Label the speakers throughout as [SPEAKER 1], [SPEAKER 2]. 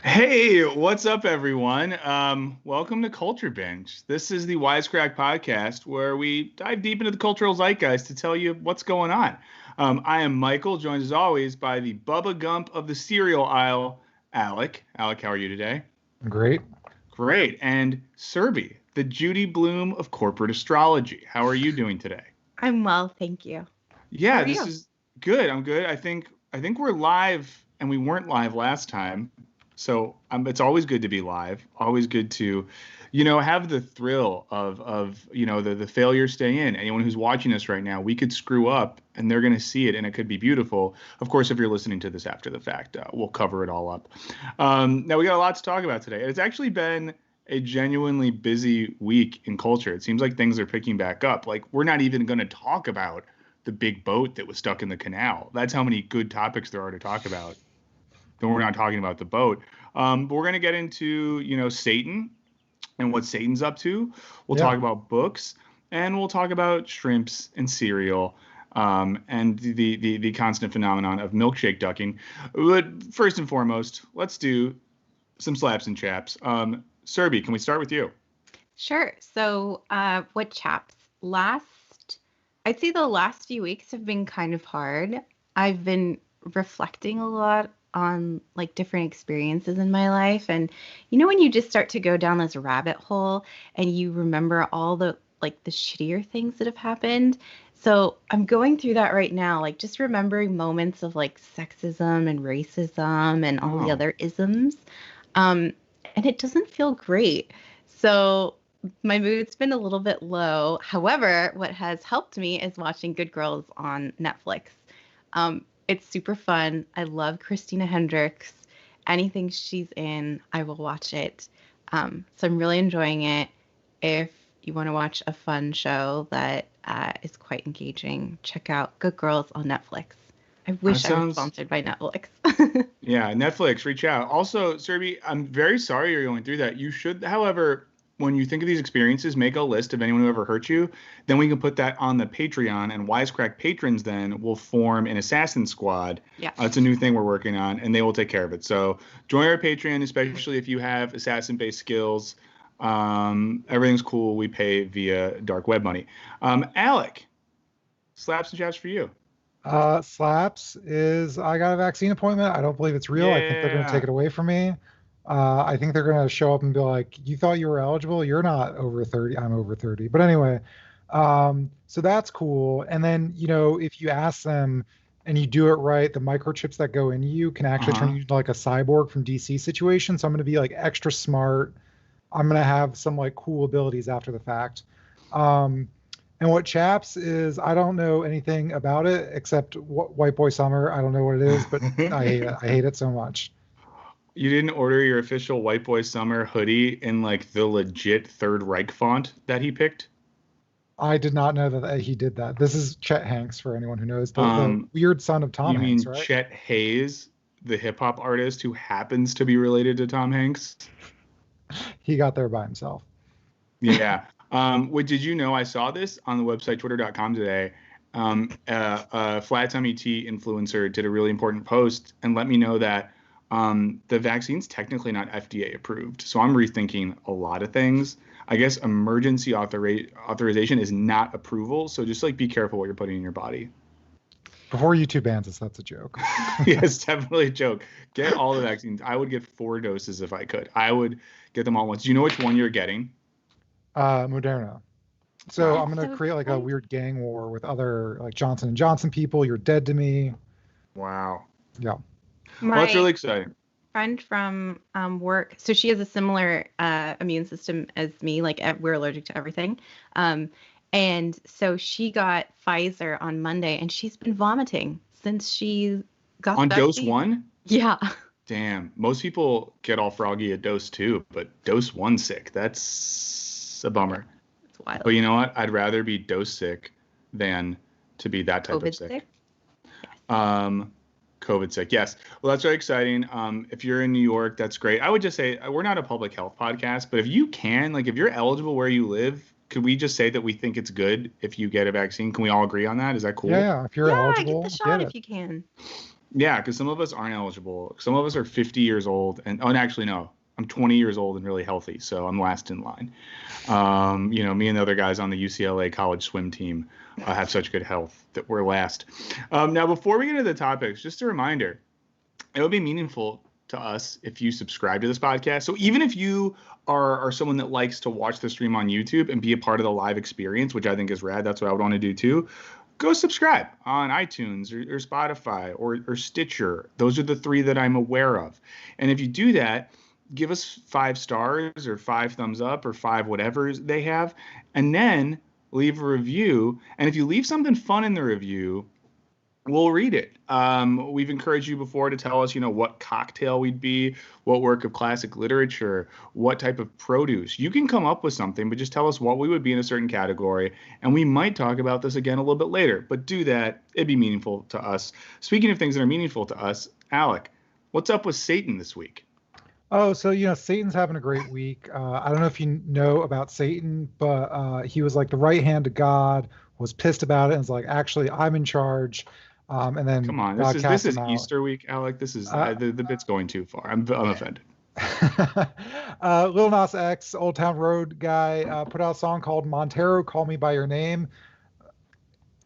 [SPEAKER 1] Hey, what's up, everyone? Welcome to Culture Binge. This is the Wisecrack podcast where we dive deep into the cultural zeitgeist to tell you what's going on. I am Michael, joined as always by the Bubba Gump of the cereal aisle, Alec. Alec, how are you today?
[SPEAKER 2] Great.
[SPEAKER 1] Great. And Serby, the Judy Bloom of corporate astrology. How are you doing today?
[SPEAKER 3] I'm well, thank you. How
[SPEAKER 1] Yeah,
[SPEAKER 3] are
[SPEAKER 1] this
[SPEAKER 3] you?
[SPEAKER 1] is good. I'm good. I think we're live, and we weren't live last time. So it's always good to be live. Always good to, have the thrill of the failure stay in. Anyone who's watching us right now, we could screw up, and they're going to see it, and it could be beautiful. Of course, if you're listening to this after the fact, we'll cover it all up. Now we got a lot to talk about today. It's actually been a genuinely busy week in culture. It seems like things are picking back up. Like we're not even going to talk about the big boat that was stuck in the canal. That's how many good topics there are to talk about. Then we're not talking about the boat. But we're going to get into, Satan and what Satan's up to. We'll
[SPEAKER 2] Yeah.
[SPEAKER 1] talk about books, and we'll talk about shrimps and cereal, and the constant phenomenon of milkshake ducking. But first and foremost, let's do some slaps and chaps. Serby, can we start with you?
[SPEAKER 3] Sure. So, what chaps? I'd say the last few weeks have been kind of hard. I've been reflecting a lot on like different experiences in my life. And when you just start to go down this rabbit hole and you remember all the shittier things that have happened. So I'm going through that right now, like just remembering moments of like sexism and racism and all the
[SPEAKER 1] Oh.
[SPEAKER 3] other isms. Um, and it doesn't feel great. So my mood's been a little bit low. However, what has helped me is watching Good Girls on Netflix. It's super fun. I love Christina Hendricks. Anything she's in, I will watch it. So I'm really enjoying it. If you want to watch a fun show that is quite engaging, check out Good Girls on Netflix. I wish I was
[SPEAKER 1] Sounds
[SPEAKER 3] sponsored by Netflix.
[SPEAKER 1] Yeah, Netflix, reach out. Also, Serby, I'm very sorry you're going through that. You should, however, when you think of these experiences, make a list of anyone who ever hurt you. Then we can put that on the Patreon, and Wisecrack patrons then will form an assassin squad.
[SPEAKER 3] Yeah.
[SPEAKER 1] It's a new thing we're working on, and they will take care of it. So join our Patreon, especially if you have assassin-based skills. Everything's cool. We pay via dark web money. Alec, slaps and chaps for you.
[SPEAKER 2] Slaps is I got a vaccine appointment. I don't believe it's real. I think they're going to take
[SPEAKER 1] Yeah.
[SPEAKER 2] it away from me. I think they're going to show up and be like, "You thought you were eligible? You're not over 30. I'm over 30." But anyway, so that's cool. And then, if you ask them and you do it right, the microchips that go in you can actually turn
[SPEAKER 1] Uh-huh.
[SPEAKER 2] you into like a cyborg from DC situation. So I'm going to be like extra smart. I'm going to have some like cool abilities after the fact. Um, And what chaps is, I don't know anything about it except White Boy Summer. I don't know what it is, but I hate it. I hate it so much.
[SPEAKER 1] You didn't order your official White Boy Summer hoodie in like the legit Third Reich font that he picked?
[SPEAKER 2] I did not know that he did that. This is Chet Hanks, for anyone who knows, the
[SPEAKER 1] Um,
[SPEAKER 2] weird son of Tom
[SPEAKER 1] you
[SPEAKER 2] Hanks,
[SPEAKER 1] mean
[SPEAKER 2] right?
[SPEAKER 1] Chet Hayes, the hip hop artist who happens to be related to Tom Hanks?
[SPEAKER 2] He got there by himself.
[SPEAKER 1] Yeah. Did you know I saw this on the website twitter.com today? A Flat Tummy Tea influencer did a really important post and let me know that the vaccine's technically not FDA approved. So I'm rethinking a lot of things. I guess emergency authorization is not approval. So just like be careful what you're putting in your body.
[SPEAKER 2] Before YouTube bans us, that's a joke.
[SPEAKER 1] Yeah, it's definitely a joke. Get all the vaccines. I would get 4 doses if I could. I would get them all at once. Do you know which one you're getting?
[SPEAKER 2] Moderna. So
[SPEAKER 1] Wow.
[SPEAKER 2] I'm gonna
[SPEAKER 3] So
[SPEAKER 2] create like a
[SPEAKER 3] exciting.
[SPEAKER 2] weird gang war with other like Johnson and Johnson people. You're dead to me.
[SPEAKER 1] Wow.
[SPEAKER 2] Yeah.
[SPEAKER 1] Well, that's
[SPEAKER 3] My
[SPEAKER 1] really exciting.
[SPEAKER 3] friend from work, so she has a similar immune system as me, like we're allergic to everything. Um, and so she got Pfizer on Monday and she's been vomiting since she got
[SPEAKER 1] On
[SPEAKER 3] the
[SPEAKER 1] dose
[SPEAKER 3] vaccine.
[SPEAKER 1] 1?
[SPEAKER 3] Yeah.
[SPEAKER 1] Damn. Most people get all froggy at dose 2, but dose 1 sick. That's a bummer.
[SPEAKER 3] It's wild.
[SPEAKER 1] But you know what? I'd rather be dose sick than to be that type of
[SPEAKER 3] COVID
[SPEAKER 1] sick.
[SPEAKER 3] sick. Yes.
[SPEAKER 1] COVID sick. Yes. Well, that's very exciting. If you're in New York, that's great. I would just say we're not a public health podcast, but if you can, like if you're eligible where you live, could we just say that we think it's good if you get a vaccine? Can we all agree on that? Is that cool?
[SPEAKER 2] Yeah. If you're
[SPEAKER 3] Yeah, get
[SPEAKER 2] eligible,
[SPEAKER 3] the
[SPEAKER 2] get
[SPEAKER 3] shot
[SPEAKER 2] it.
[SPEAKER 3] if you can.
[SPEAKER 1] Yeah, because some of us aren't eligible. Some of us are 50 years old, and actually no, I'm 20 years old and really healthy, so I'm last in line. Me and the other guys on the UCLA college swim team have such good health that we're last. Now, before we get into the topics, just a reminder, it would be meaningful to us if you subscribe to this podcast. So even if you are someone that likes to watch the stream on YouTube and be a part of the live experience, which I think is rad, that's what I would want to do too, go subscribe on iTunes or Spotify or Stitcher. Those are the three that I'm aware of. And if you do that, give us 5 stars or 5 thumbs up or 5 whatever they have, and then leave a review. And if you leave something fun in the review, we'll read it. We've encouraged you before to tell us, what cocktail we'd be, what work of classic literature, what type of produce. You can come up with something, but just tell us what we would be in a certain category, and we might talk about this again a little bit later. But do that. It'd be meaningful to us. Speaking of things that are meaningful to us, Alec, what's up with Satan this week?
[SPEAKER 2] Oh, so Satan's having a great week. I don't know if you know about Satan, but he was like the right hand of God, was pissed about it, and was like, actually, I'm in charge. And then
[SPEAKER 1] come on,
[SPEAKER 2] God
[SPEAKER 1] this is
[SPEAKER 2] out.
[SPEAKER 1] Easter week, Alec. This is the bit's going too far. I'm offended.
[SPEAKER 2] Lil Nas X, Old Town Road guy, put out a song called Montero, Call Me by Your Name.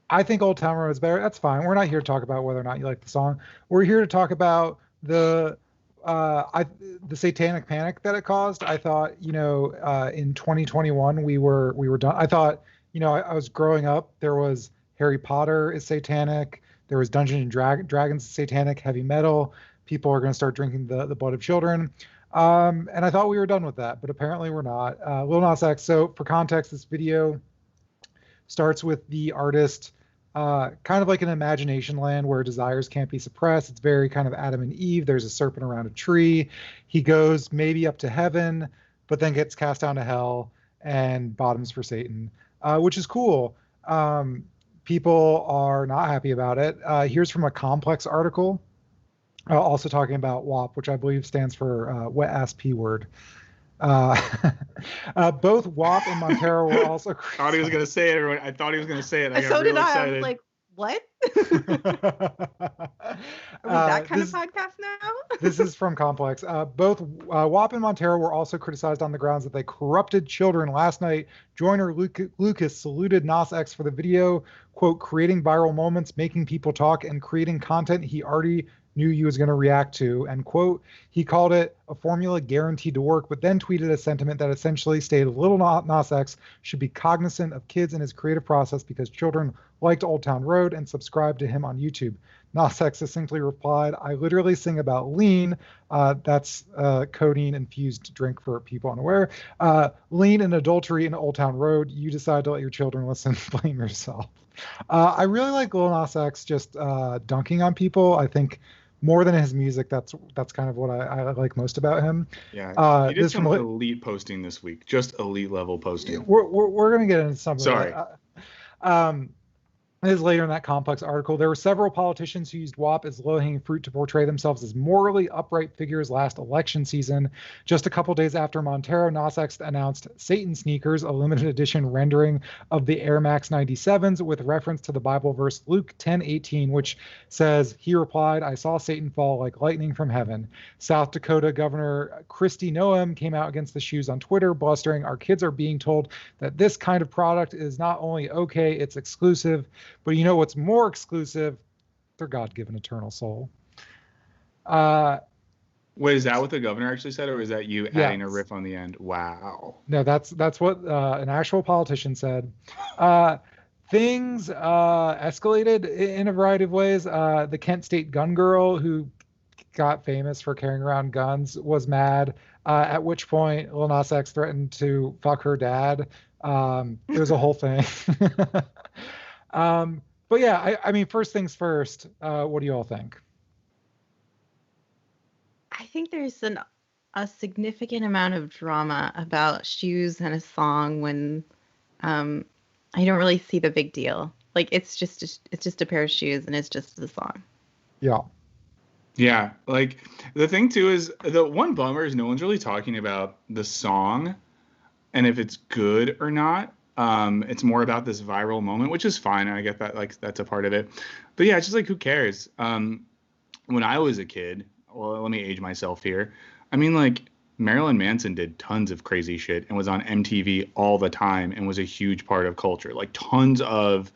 [SPEAKER 2] I think Old Town Road is better. That's fine. We're not here to talk about whether or not you like the song. We're here to talk about the satanic panic that it caused. I thought, in 2021 we were done. I thought, I was growing up, there was Harry Potter is satanic. There was Dungeons and Dragons satanic, heavy metal. People are going to start drinking the blood of children. And I thought we were done with that, but apparently we're not. Lil Nas X. So for context, this video starts with the artist kind of like an imagination land where desires can't be suppressed. It's very kind of Adam and Eve. There's a serpent around a tree. He goes maybe up to heaven, but then gets cast down to hell and bottoms for Satan, which is cool. People are not happy about it. Here's from a Complex article, also talking about WAP, which I believe stands for wet ass P word. Both WAP and Montero were also.
[SPEAKER 1] I thought he was going to say it. Everyone. I thought he was going to say it. I got
[SPEAKER 3] so
[SPEAKER 1] real
[SPEAKER 3] did I.
[SPEAKER 1] excited.
[SPEAKER 3] I was like, what? Are we that kind of podcast now?
[SPEAKER 2] This is from Complex. Both WAP and Montero were also criticized on the grounds that they corrupted children. Last night, Joyner Lucas saluted Nas X for the video, quote, creating viral moments, making people talk, and creating content he already knew he was going to react to, end quote. He called it a formula guaranteed to work, but then tweeted a sentiment that essentially stated Little Nas X should be cognizant of kids in his creative process because children liked Old Town Road and subscribed to him on YouTube. Nas X succinctly replied, I literally sing about lean. That's codeine-infused drink for people unaware. Lean and adultery in Old Town Road. You decide to let your children listen. Blame yourself. I really like Lil Nas X just dunking on people. I think more than his music, that's kind of what I like most about him.
[SPEAKER 1] Yeah, he did some elite posting this week, just elite level posting.
[SPEAKER 2] We're gonna get into some.
[SPEAKER 1] Sorry.
[SPEAKER 2] This is later in that Complex article. There were several politicians who used WAP as low-hanging fruit to portray themselves as morally upright figures last election season. Just a couple days after Montero, Nas X announced Satan Sneakers, a limited edition rendering of the Air Max 97s with reference to the Bible verse Luke 10:18, which says, he replied, I saw Satan fall like lightning from heaven. South Dakota Governor Kristi Noem came out against the shoes on Twitter, blustering, our kids are being told that this kind of product is not only okay, it's exclusive. But you know what's more exclusive? Their God-given eternal soul.
[SPEAKER 1] Wait, is that what the governor actually said, or is that you adding a riff on the end? Wow.
[SPEAKER 2] No, that's what an actual politician said. Things escalated in a variety of ways. The Kent State gun girl, who got famous for carrying around guns, was mad. At which point, Lil Nas X threatened to fuck her dad. It was a whole thing. But yeah, I mean, first things first, what do you all think?
[SPEAKER 3] I think there's a significant amount of drama about shoes and a song when I don't really see the big deal. Like it's just a pair of shoes and it's just the song.
[SPEAKER 2] Yeah.
[SPEAKER 1] Yeah, like the thing too is the one bummer is no one's really talking about the song and if it's good or not. It's more about this viral moment, which is fine. I get that, like, that's a part of it. But yeah, it's just like, who cares? when I was a kid, well, let me age myself here. I mean, like, Marilyn Manson did tons of crazy shit and was on MTV all the time and was a huge part of culture. Like, tons of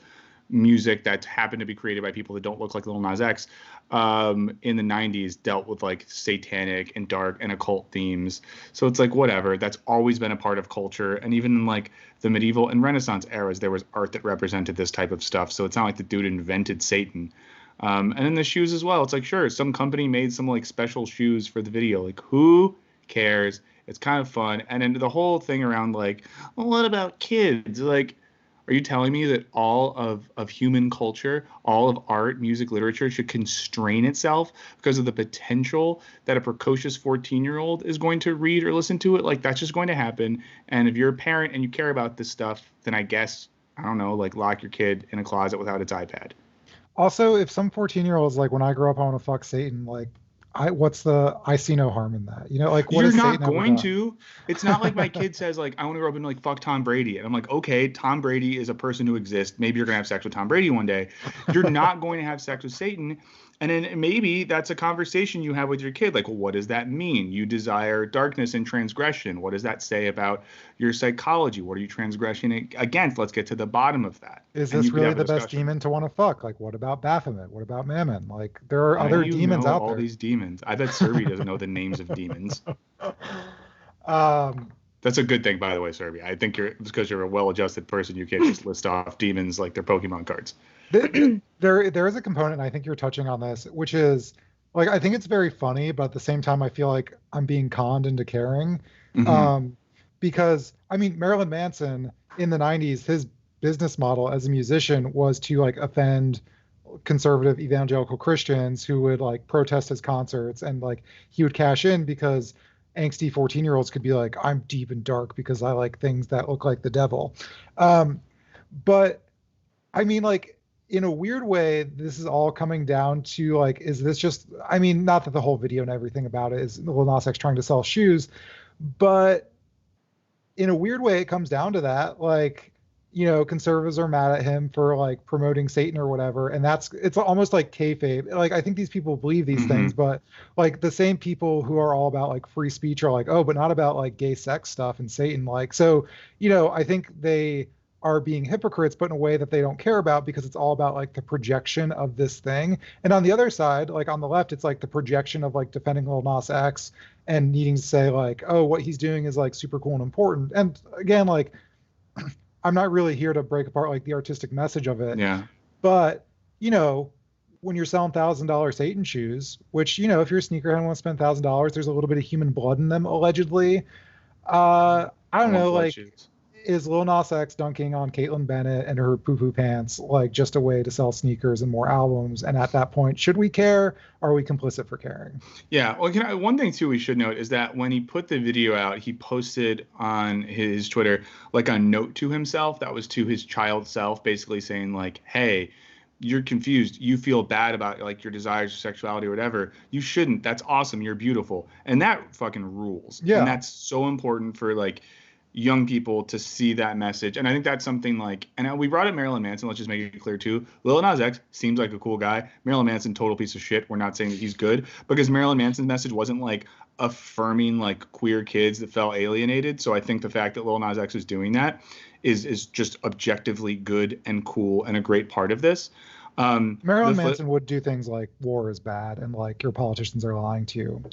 [SPEAKER 1] music that happened to be created by people that don't look like Lil Nas X in the 90s dealt with like satanic and dark and occult themes. So it's like, whatever. That's always been a part of culture. And even in like the medieval and Renaissance eras, there was art that represented this type of stuff. So it's not like the dude invented Satan. And in the shoes as well. It's like, sure, some company made some like special shoes for the video. Like, who cares? It's kind of fun. And then the whole thing around like, well, what about kids? Like, are you telling me that all of human culture, all of art, music, literature should constrain itself because of the potential that a precocious 14-year-old is going to read or listen to it? Like, that's just going to happen. And if you're a parent and you care about this stuff, then I guess, I don't know, like lock your kid in a closet without its iPad.
[SPEAKER 2] Also, if some 14-year-old is like, when I grow up, I want to fuck Satan, like, I see no harm in that. You know, like, what
[SPEAKER 1] You're
[SPEAKER 2] is
[SPEAKER 1] not
[SPEAKER 2] Satan ever
[SPEAKER 1] going
[SPEAKER 2] done?
[SPEAKER 1] to. It's not like my kid says, like, I want to grow up and like fuck Tom Brady. And I'm like, okay, Tom Brady is a person who exists. Maybe you're gonna have sex with Tom Brady one day. You're not going to have sex with Satan. And then maybe that's a conversation you have with your kid. Like, well, what does that mean? You desire darkness and transgression. What does that say about your psychology? What are you transgressing against? Let's get to the bottom of that.
[SPEAKER 2] Is
[SPEAKER 1] And
[SPEAKER 2] this
[SPEAKER 1] you could
[SPEAKER 2] really
[SPEAKER 1] have a
[SPEAKER 2] the best
[SPEAKER 1] discussion.
[SPEAKER 2] demon to want to fuck? Like, what about Baphomet? What about Mammon? Like, there are
[SPEAKER 1] How do
[SPEAKER 2] other
[SPEAKER 1] you
[SPEAKER 2] demons
[SPEAKER 1] know
[SPEAKER 2] out
[SPEAKER 1] all
[SPEAKER 2] there.
[SPEAKER 1] these demons? I bet Serby doesn't know the names of demons.
[SPEAKER 2] Um,
[SPEAKER 1] That's a good thing, by the way, Serby. I think it's because you're a well-adjusted person. You can't just list off demons like they're Pokemon cards.
[SPEAKER 2] there is a component, and I think you're touching on this, which is like, I think it's very funny, but at the same time, I feel like I'm being conned into caring.
[SPEAKER 1] Mm-hmm.
[SPEAKER 2] Um, because I mean, Marilyn Manson in the 90s, his business model as a musician was to like offend conservative evangelical Christians who would like protest his concerts, and like he would cash in because angsty 14-year-olds could be like, I'm deep and dark because I like things that look like the devil. Um, but I mean, like, in a weird way, this is all coming down to like, is this just, I mean, not that the whole video and everything about it is Lil Nas X trying to sell shoes, but in a weird way, it comes down to that. Like, conservatives are mad at him for like promoting Satan or whatever. And it's almost like kayfabe. Like, I think these people believe these
[SPEAKER 1] Mm-hmm.
[SPEAKER 2] things, but like the same people who are all about like free speech are like, oh, but not about like gay sex stuff and Satan. Like, so, I think they are being hypocrites, but in a way that they don't care about, because it's all about like the projection of this thing. And on the other side, like on the left, it's like the projection of like defending Lil Nas X and needing to say like, oh, what he's doing is like super cool and important. And again, like, I'm not really here to break apart like the artistic message of it,
[SPEAKER 1] Yeah.
[SPEAKER 2] but when you're selling $1,000 Satan shoes, which, if you're a sneakerhead and want to spend $1,000, there's a little bit of human blood in them, allegedly. I
[SPEAKER 1] I
[SPEAKER 2] don't
[SPEAKER 1] want
[SPEAKER 2] know,
[SPEAKER 1] blood
[SPEAKER 2] like,
[SPEAKER 1] shoes.
[SPEAKER 2] is Lil Nas X dunking on Caitlyn Bennett and her poo-poo pants like just a way to sell sneakers and more albums? And at that point, should we care? Or are we complicit for caring?
[SPEAKER 1] Yeah. Well, one thing too we should note is that when he put the video out, he posted on his Twitter like a note to himself that was to his child self, basically saying like, "Hey, you're confused. You feel bad about like your desires, your sexuality, or whatever. You shouldn't. That's awesome. You're beautiful." And that fucking rules. And
[SPEAKER 2] Yeah.
[SPEAKER 1] that's so important for like young people to see that message. And I think that's something like, and we brought up Marilyn Manson. Let's just make it clear too. Lil Nas X seems like a cool guy. Marilyn Manson, total piece of shit. We're not saying that he's good, because Marilyn Manson's message wasn't like affirming like queer kids that felt alienated. So I think the fact that Lil Nas X is doing that is just objectively good and cool and a great part of this. The
[SPEAKER 2] Marilyn
[SPEAKER 1] flip,
[SPEAKER 2] Manson would do things like war is bad and like your politicians are lying to you.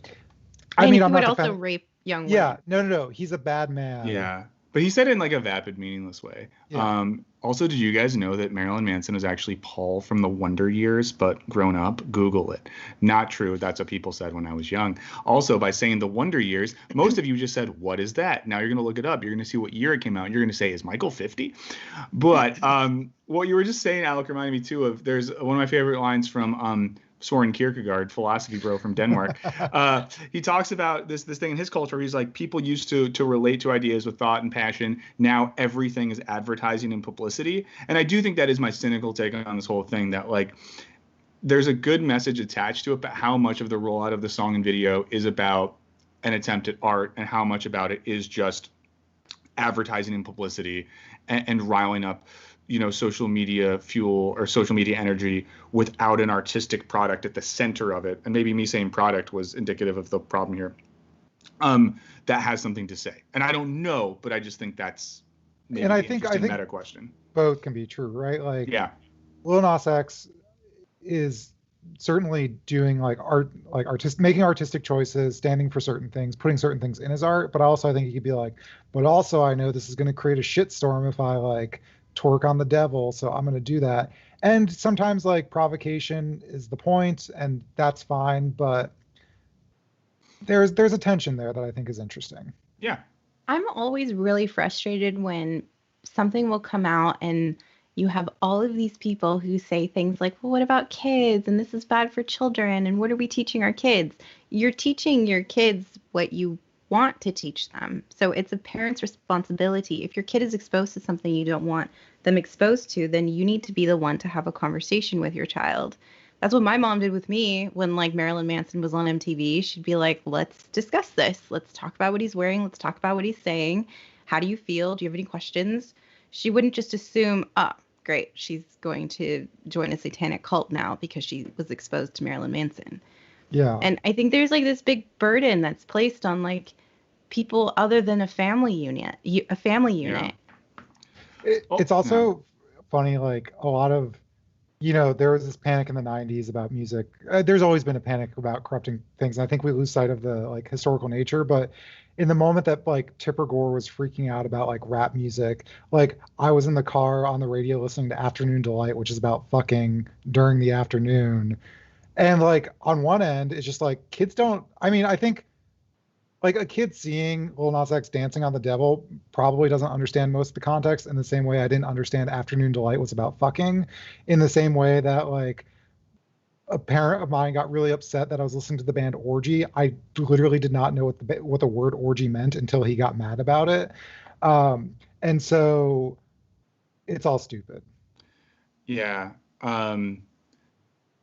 [SPEAKER 2] I
[SPEAKER 3] And
[SPEAKER 2] mean,
[SPEAKER 3] he
[SPEAKER 2] I'm
[SPEAKER 3] would
[SPEAKER 2] not
[SPEAKER 3] also
[SPEAKER 2] defending.
[SPEAKER 3] rape young
[SPEAKER 2] Yeah,
[SPEAKER 3] women.
[SPEAKER 2] no. He's a bad man.
[SPEAKER 1] Yeah, but he said it in like a vapid, meaningless way.
[SPEAKER 2] Yeah.
[SPEAKER 1] Also, did you guys know that Marilyn Manson is actually Paul from the Wonder Years, but grown up? Google it. Not true. That's what people said when I was young. Also, by saying the Wonder Years, most of you just said, "What is that?" Now you're going to look it up. You're going to see what year it came out. You're going to say, "Is Michael 50?" But what you were just saying, Alec, reminded me too of, there's one of my favorite lines from Soren Kierkegaard, philosophy bro from Denmark. He talks about this thing in his culture. He's like, people used to relate to ideas with thought and passion. Now everything is advertising and publicity. And I do think that is my cynical take on this whole thing, that like there's a good message attached to it, but how much of the rollout of the song and video is about an attempt at art, and how much about it is just advertising and publicity and riling up social media fuel or social media energy without an artistic product at the center of it. And maybe me saying product was indicative of the problem here. That has something to say. And I don't know, but I just think that's maybe the interesting meta question.
[SPEAKER 2] Both can be true, right? Like,
[SPEAKER 1] yeah,
[SPEAKER 2] Lil Nas X is certainly doing like making artistic choices, standing for certain things, putting certain things in his art. But also I think he could be like, but also I know this is going to create a shitstorm if I like twerk on the devil, so I'm going to do that. And sometimes like provocation is the point, and that's fine, but there's a tension there that I think is interesting.
[SPEAKER 1] Yeah.
[SPEAKER 3] I'm always really frustrated when something will come out and you have all of these people who say things like, well, what about kids? And this is bad for children. And what are we teaching our kids? You're teaching your kids what you want to teach them. So it's a parent's responsibility. If your kid is exposed to something you don't want them exposed to, then you need to be the one to have a conversation with your child. That's what my mom did with me when like Marilyn Manson was on MTV. She'd be like, let's discuss this. Let's talk about what he's wearing. Let's talk about what he's saying. How do you feel? Do you have any questions? She wouldn't just assume, oh, great, she's going to join a satanic cult now because she was exposed to Marilyn Manson.
[SPEAKER 2] Yeah.
[SPEAKER 3] And I think there's like this big burden that's placed on like people other than a family unit.
[SPEAKER 1] Yeah.
[SPEAKER 2] It's also funny, like a lot of, there was this panic in the 90s about music. There's always been a panic about corrupting things. And I think we lose sight of the like historical nature. But in the moment that like Tipper Gore was freaking out about like rap music, like I was in the car on the radio listening to Afternoon Delight, which is about fucking during the afternoon. And like on one end, it's just like kids don't, I think like a kid seeing Lil Nas X dancing on the devil probably doesn't understand most of the context in the same way I didn't understand Afternoon Delight was about fucking, in the same way that like a parent of mine got really upset that I was listening to the band Orgy. I literally did not know what the word orgy meant until he got mad about it. And so it's all stupid.
[SPEAKER 1] Yeah.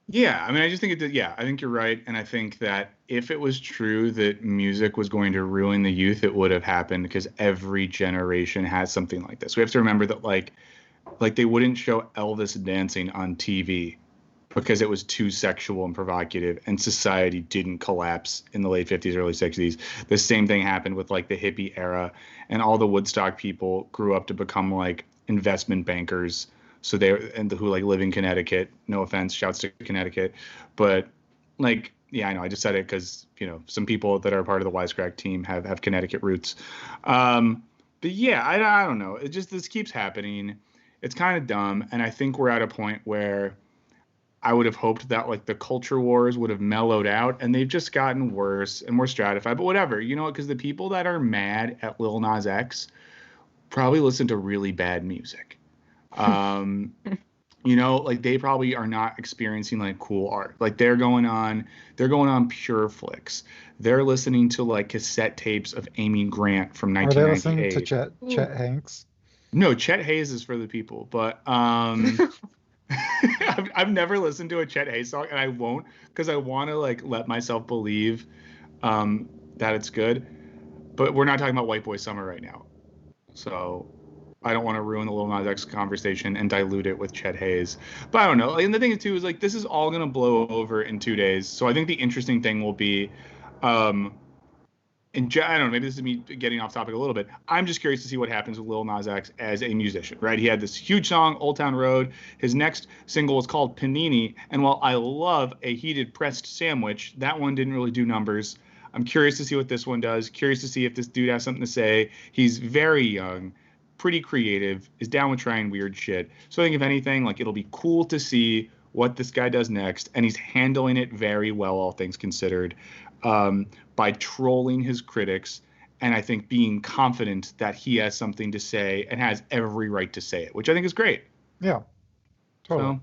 [SPEAKER 1] Yeah, I just think I think you're right. And I think that if it was true that music was going to ruin the youth, it would have happened because every generation has something like this. We have to remember that like they wouldn't show Elvis dancing on TV because it was too sexual and provocative, and society didn't collapse in the late 50s, early 60s. The same thing happened with like the hippie era, and all the Woodstock people grew up to become like investment bankers. So who like live in Connecticut. No offense, shouts to Connecticut, but like, yeah, I know I just said it because some people that are part of the Wisecrack team have Connecticut roots. But yeah, I don't know. This keeps happening. It's kind of dumb, and I think we're at a point where I would have hoped that like the culture wars would have mellowed out, and they've just gotten worse and more stratified. But whatever, because the people that are mad at Lil Nas X probably listen to really bad music. Like they probably are not experiencing like cool art. Like they're going on Pure Flix. They're listening to like cassette tapes of Amy Grant from 1998. Are they
[SPEAKER 2] listening to Chet Hanks?
[SPEAKER 1] No, Chet Hayes is for the people, but I've never listened to a Chet Hayes song, and I won't, because I want to like let myself believe that it's good. But we're not talking about White Boy Summer right now, so I don't want to ruin the Lil Nas X conversation and dilute it with Chet Hayes. But I don't know. And the thing too is like this is all gonna blow over in 2 days. So I think the interesting thing will be, I don't know, maybe this is me getting off topic a little bit. I'm just curious to see what happens with Lil Nas X as a musician, right? He had this huge song, Old Town Road. His next single is called Panini. And while I love a heated pressed sandwich, that one didn't really do numbers. I'm curious to see what this one does. Curious to see if this dude has something to say. He's very young, pretty creative, is down with trying weird shit. So I think if anything, like it'll be cool to see what this guy does next. And he's handling it very well, all things considered. By trolling his critics, and I think being confident that he has something to say and has every right to say it, which I think is great.
[SPEAKER 2] Yeah, totally.
[SPEAKER 1] So,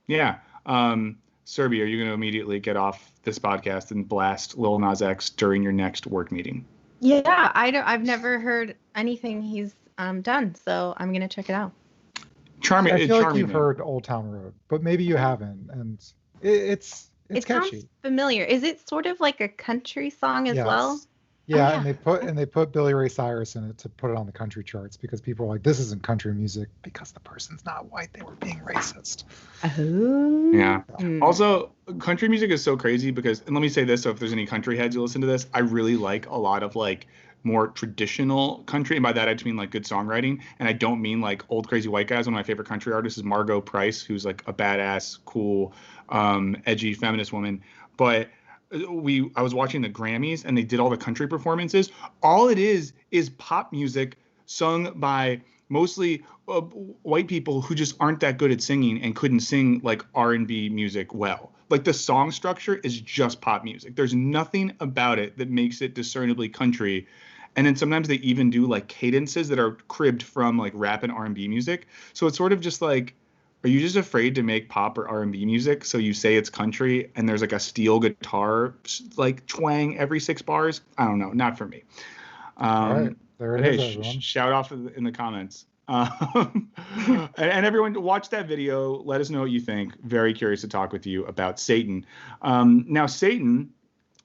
[SPEAKER 1] yeah. Serby, are you going to immediately get off this podcast and blast Lil Nas X during your next work meeting?
[SPEAKER 3] Yeah, I've never heard anything he's done, so I'm going to check it out.
[SPEAKER 2] Charming. I feel like you've heard Old Town Road, but maybe you haven't, and it's catchy.
[SPEAKER 3] Sounds familiar. Is it sort of like a country song as well?
[SPEAKER 2] Yeah, and they put Billy Ray Cyrus in it to put it on the country charts because people are like, this isn't country music because the person's not white. They were being racist.
[SPEAKER 3] Oh.
[SPEAKER 1] Yeah. Also, country music is so crazy because, and let me say this, so if there's any country heads who listen to this, I really like a lot of like more traditional country, and by that I just mean like good songwriting, and I don't mean like old crazy white guys. One of my favorite country artists is Margot Price, who's like a badass, cool, edgy feminist woman. But I was watching the Grammys and they did all the country performances. All it is pop music sung by mostly white people who just aren't that good at singing and couldn't sing like R&B music well. Like the song structure is just pop music. There's nothing about it that makes it discernibly country. And then sometimes they even do like cadences that are cribbed from like rap and R&B music. So it's sort of just like, are you just afraid to make pop or R&B music so you say it's country and there's like a steel guitar like twang every 6 bars? I don't know, not for me.
[SPEAKER 2] All right, there it is, everyone.
[SPEAKER 1] Shout off in the comments. And everyone watch that video. Let us know what you think. Very curious to talk with you about Satan. Now, Satan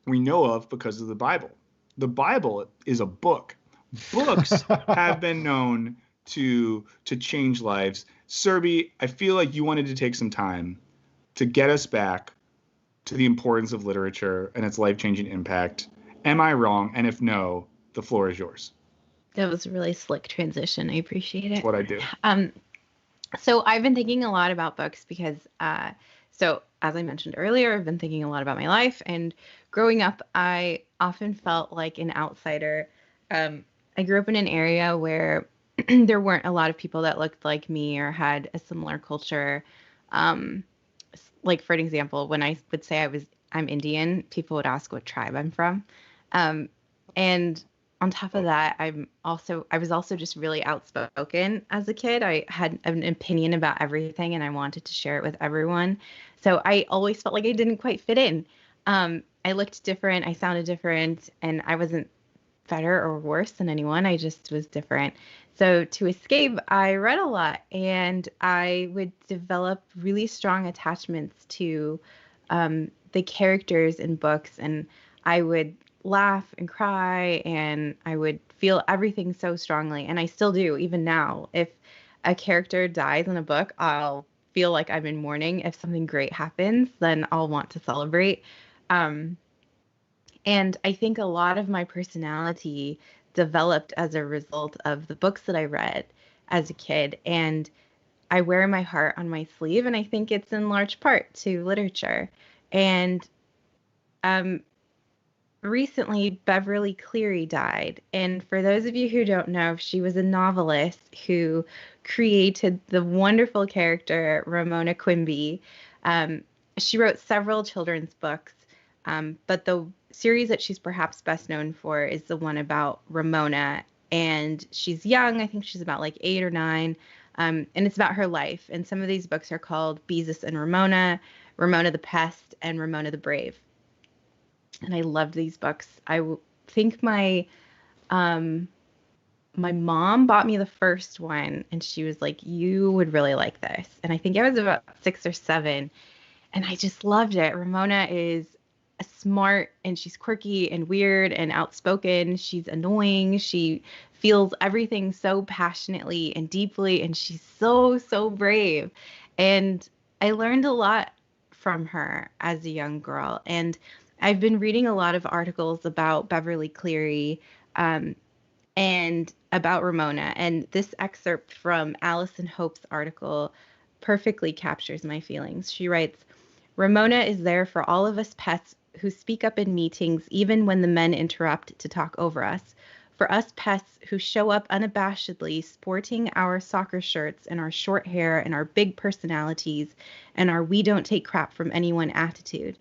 [SPEAKER 1] we know of because of the Bible. The Bible is a book. Books have been known to change lives. Serby, I feel like you wanted to take some time to get us back to the importance of literature and its life-changing impact. Am I wrong? And if no, the floor is yours.
[SPEAKER 3] That was a really slick transition. I appreciate it.
[SPEAKER 1] That's what I do.
[SPEAKER 3] So I've been thinking a lot about books because, so as I mentioned earlier, I've been thinking a lot about my life. And growing up, I often felt like an outsider. I grew up in an area where there weren't a lot of people that looked like me or had a similar culture. Like for an example, when I would say I'm Indian, people would ask what tribe I'm from. And on top of that, I was also just really outspoken as a kid. I had an opinion about everything and I wanted to share it with everyone. So I always felt like I didn't quite fit in. I looked different, I sounded different, and I wasn't better or worse than anyone. I just was different. So to escape, I read a lot and I would develop really strong attachments to the characters in books, and I would laugh and cry and I would feel everything so strongly. And I still do, even now. If a character dies in a book, I'll feel like I'm in mourning. If something great happens, then I'll want to celebrate. And I think a lot of my personality developed as a result of the books that I read as a kid. And I wear my heart on my sleeve, and I think it's in large part to literature. And recently, Beverly Cleary died. And for those of you who don't know, she was a novelist who created the wonderful character Ramona Quimby. She wrote several children's books, but the series that she's perhaps best known for is the one about Ramona. And she's young. I think she's about like 8 or 9. And it's about her life. And some of these books are called Beezus and Ramona, Ramona the Pest, and Ramona the Brave. And I loved these books. I think my mom bought me the first one, and she was like, "You would really like this." And I think I was about 6 or 7, and I just loved it. Ramona is smart, and she's quirky and weird and outspoken. She's annoying. She feels everything so passionately and deeply, and she's so brave. And I learned a lot from her as a young girl. And I've been reading a lot of articles about Beverly Cleary and about Ramona. And this excerpt from Allison Hope's article perfectly captures my feelings. She writes, "Ramona is there for all of us pets who speak up in meetings even when the men interrupt to talk over us. For us pests who show up unabashedly sporting our soccer shirts and our short hair and our big personalities and our we don't take crap from anyone attitude.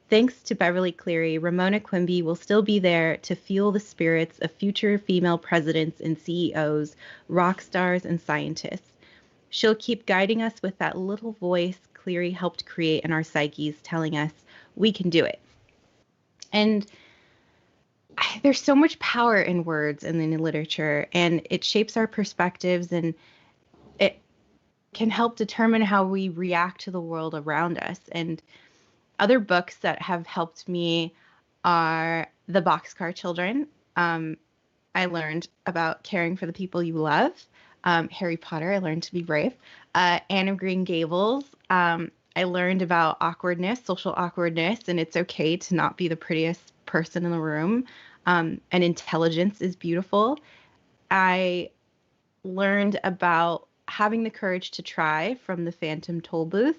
[SPEAKER 3] Thanks to Beverly Cleary, Ramona Quimby will still be there to fuel the spirits of future female presidents and CEOs, rock stars, and scientists. She'll keep guiding us with that little voice Cleary helped create in our psyches, telling us we can do it." And there's so much power in words and in literature, and it shapes our perspectives, and it can help determine how we react to the world around us. And other books that have helped me are The Boxcar Children I learned about caring for the people you love. Harry Potter, I learned to be brave. Anne of Green Gables, I learned about awkwardness, social awkwardness, and it's okay to not be the prettiest person in the room. And intelligence is beautiful. I learned about having the courage to try from the Phantom Toll Booth.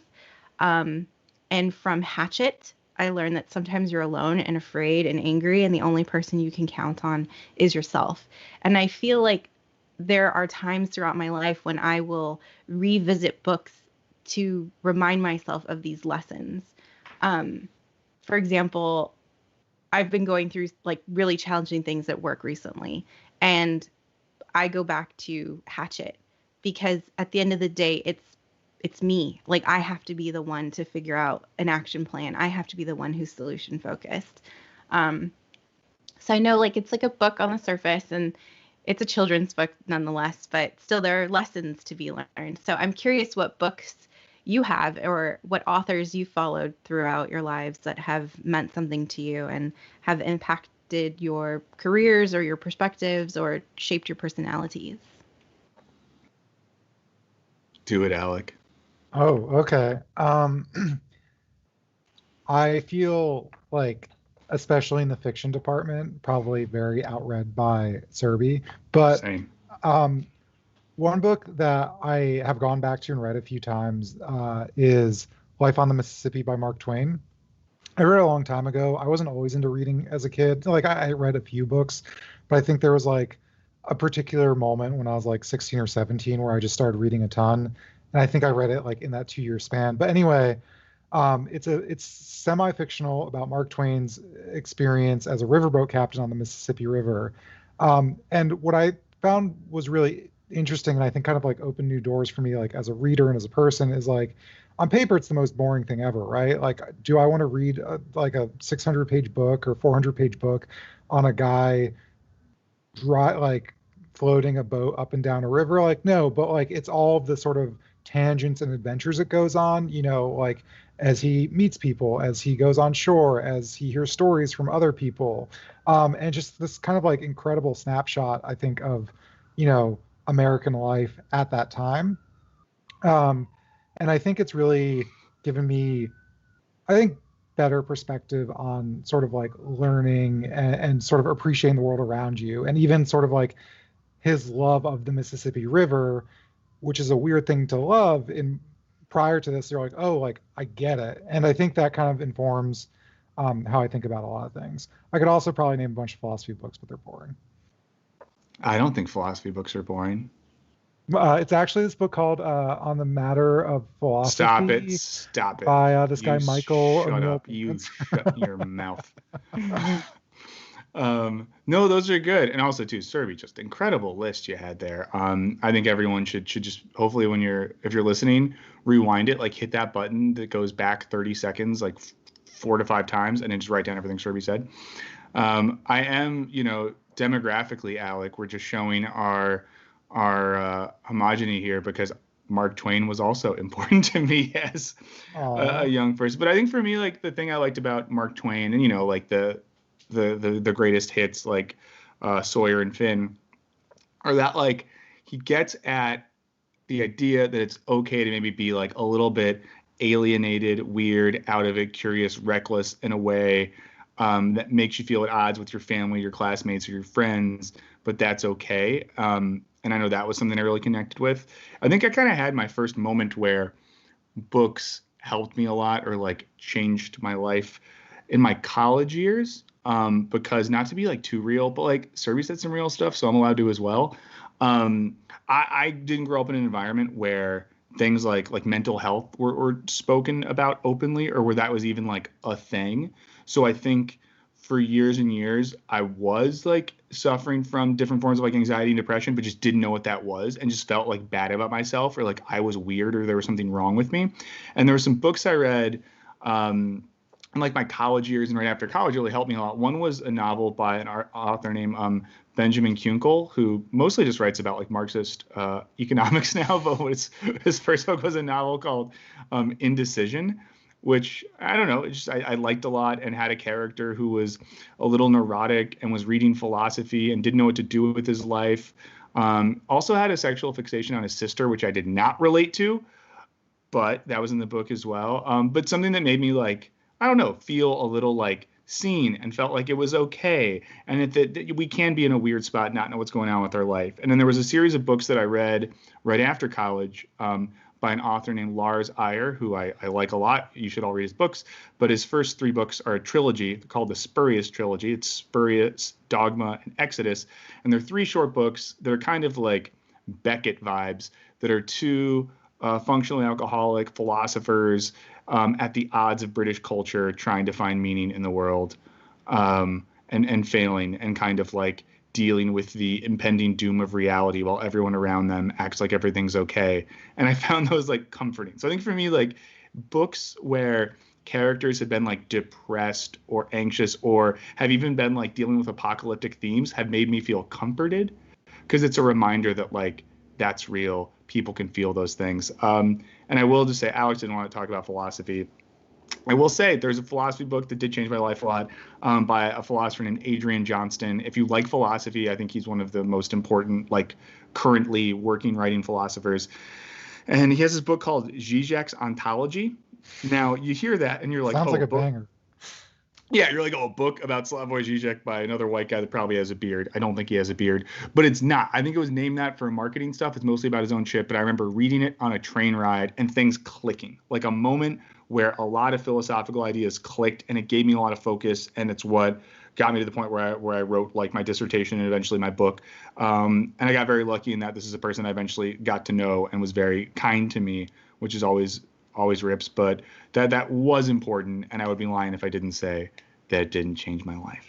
[SPEAKER 3] And from Hatchet, I learned that sometimes you're alone and afraid and angry, and the only person you can count on is yourself. And I feel like there are times throughout my life when I will revisit books to remind myself of these lessons. For example, I've been going through like really challenging things at work recently, and I go back to Hatchet because at the end of the day, it's me. Like I have to be the one to figure out an action plan. I have to be the one who's solution focused. So I know like it's like a book on the surface and it's a children's book nonetheless, but still there are lessons to be learned. So I'm curious what books you have or what authors you followed throughout your lives that have meant something to you and have impacted your careers or your perspectives or shaped your personalities.
[SPEAKER 1] Do it, Alec.
[SPEAKER 2] Oh, okay. I feel like, especially in the fiction department, probably very outread by Serby. But
[SPEAKER 1] Same.
[SPEAKER 2] One book that I have gone back to and read a few times is Life on the Mississippi by Mark Twain. I read it a long time ago. I wasn't always into reading as a kid. Like I read a few books, but I think there was like a particular moment when I was like 16 or 17 where I just started reading a ton. And I think I read it like in that 2-year span. But anyway, it's semi-fictional about Mark Twain's experience as a riverboat captain on the Mississippi River. And what I found was really interesting, and I think kind of like opened new doors for me, like as a reader and as a person, is like on paper it's the most boring thing ever, right? Like, do I want to read like a 600-page book or 400-page book on a guy like floating a boat up and down a river? Like, no, but like it's all of the sort of tangents and adventures it goes on, like as he meets people, as he goes on shore, as he hears stories from other people, and just this kind of like incredible snapshot, I think, of American life at that time. And I think it's really given me, I think, better perspective on sort of like learning and sort of appreciating the world around you, and even sort of like his love of the Mississippi River, which is a weird thing to love. In prior to this, you're like, oh, like I get it, and I think that kind of informs how I think about a lot of things. I could also probably name a bunch of philosophy books, but they're boring.
[SPEAKER 1] I don't think philosophy books are boring.
[SPEAKER 2] It's actually this book called On the Matter of Philosophy.
[SPEAKER 1] Stop it.
[SPEAKER 2] By this guy, Michael.
[SPEAKER 1] Shut up. You shut your mouth. No, those are good. And also too, Serby, just incredible list you had there. I think everyone should just hopefully if you're listening, rewind it, like hit that button that goes back 30 seconds, like 4 to 5 times, and then just write down everything Serby said. I am, demographically, Alec, we're just showing our homogeny here because Mark Twain was also important to me as a young person. But I think for me, like the thing I liked about Mark Twain and, like the greatest hits like Sawyer and Finn are that like he gets at the idea that it's okay to maybe be like a little bit alienated, weird, out of it, curious, reckless in a way that makes you feel at odds with your family, your classmates, or your friends, but that's okay. And I know that was something I really connected with. I think I kind of had my first moment where books helped me a lot or like changed my life in my college years. Because not to be like too real, but like Serby said some real stuff, so I'm allowed to as well. I didn't grow up in an environment where things like mental health were spoken about openly or where that was even like a thing. So I think for years and years, I was like suffering from different forms of like anxiety and depression, but just didn't know what that was and just felt like bad about myself or like I was weird or there was something wrong with me. And there were some books I read in like my college years and right after college really helped me a lot. One was a novel by an author named Benjamin Kunkel, who mostly just writes about like Marxist economics now, but his first book was a novel called Indecision. which I don't know, I liked a lot, and had a character who was a little neurotic and was reading philosophy and didn't know what to do with his life. Also had a sexual fixation on his sister, which I did not relate to, but that was in the book as well. But something that made me like, I don't know, feel a little like seen and felt like it was okay. And that we can be in a weird spot, not know what's going on with our life. And then there was a series of books that I read right after college by an author named Lars Eyer, who I like a lot. You should all read his books. But his first 3 books are a trilogy called the Spurious Trilogy. It's Spurious, Dogma, and Exodus. And they're 3 short books that are kind of like Beckett vibes, that are 2 functionally alcoholic philosophers at the odds of British culture, trying to find meaning in the world, and failing, and kind of like dealing with the impending doom of reality while everyone around them acts like everything's okay. And I found those like comforting. So I think for me, like books where characters have been like depressed or anxious, or have even been like dealing with apocalyptic themes, have made me feel comforted, because it's a reminder that like that's real. People can feel those things. And I will just say, Alex didn't want to talk about philosophy. I will say there's a philosophy book that did change my life a lot, by a philosopher named Adrian Johnston. If you like philosophy, I think he's one of the most important, like currently working writing philosophers. And he has this book called Zizek's Ontology. Now you hear that and you're like,
[SPEAKER 2] Sounds
[SPEAKER 1] oh,
[SPEAKER 2] like a
[SPEAKER 1] book.
[SPEAKER 2] banger.
[SPEAKER 1] Yeah, you're like, oh, a book about Slavoj Žižek by another white guy that probably has a beard. I don't think he has a beard, but it's not. I think it was named that for marketing stuff. It's mostly about his own shit, but I remember reading it on a train ride and things clicking, like a moment where a lot of philosophical ideas clicked, and it gave me a lot of focus, and it's what got me to the point where I wrote like my dissertation and eventually my book. And I got very lucky in that this is a person I eventually got to know and was very kind to me, which is always rips, but that was important, and I would be lying if I didn't say that it didn't change my life.